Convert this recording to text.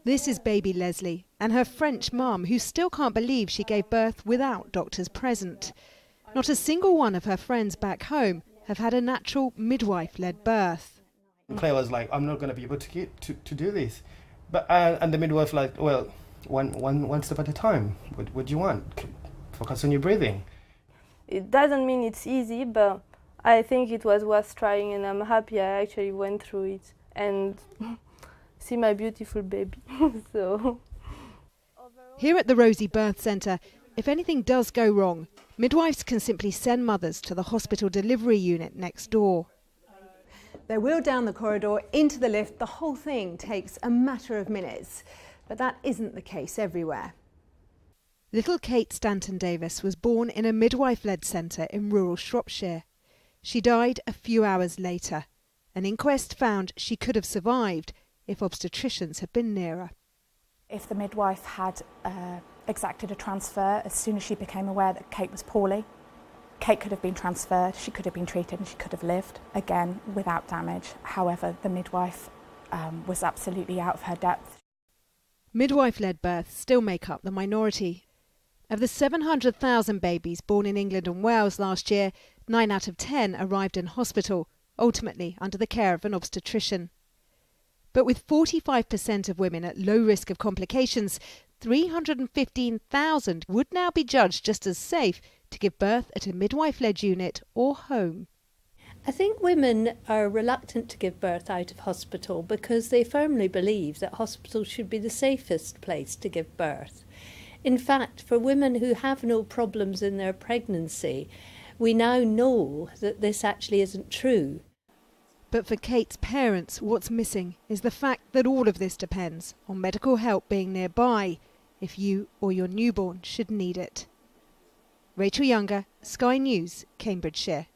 This is baby Leslie and her French mum, who still can't believe she gave birth without doctors present. Not a single one of her friends back home have had a natural midwife-led birth. Claire was like, I'm not going to be able to do this. But and the midwife like, well, one step at a time. What do you want? Focus on your breathing. It doesn't mean it's easy, but I think it was worth trying, and I'm happy I actually went through it and see my beautiful baby. So. Here at the Rosie Birth Centre, if anything does go wrong, midwives can simply send mothers to the hospital delivery unit next door. They wheel down the corridor into the lift. The whole thing takes a matter of minutes, but that isn't the case everywhere. Little Kate Stanton Davis was born in a midwife-led centre in rural Shropshire. She died a few hours later. An inquest found she could have survived if obstetricians had been nearer. If the midwife had exacted a transfer as soon as she became aware that Kate was poorly, Kate could have been transferred, she could have been treated and she could have lived, again, without damage. However, the midwife was absolutely out of her depth. Midwife-led births still make up the minority. Of the 700,000 babies born in England and Wales last year, 9 out of 10 arrived in hospital, ultimately under the care of an obstetrician. But with 45% of women at low risk of complications, 315,000 would now be judged just as safe to give birth at a midwife-led unit or home. I think women are reluctant to give birth out of hospital because they firmly believe that hospital should be the safest place to give birth. In fact, for women who have no problems in their pregnancy, we now know that this actually isn't true. But for Kate's parents, what's missing is the fact that all of this depends on medical help being nearby if you or your newborn should need it. Rachel Younger, Sky News, Cambridgeshire.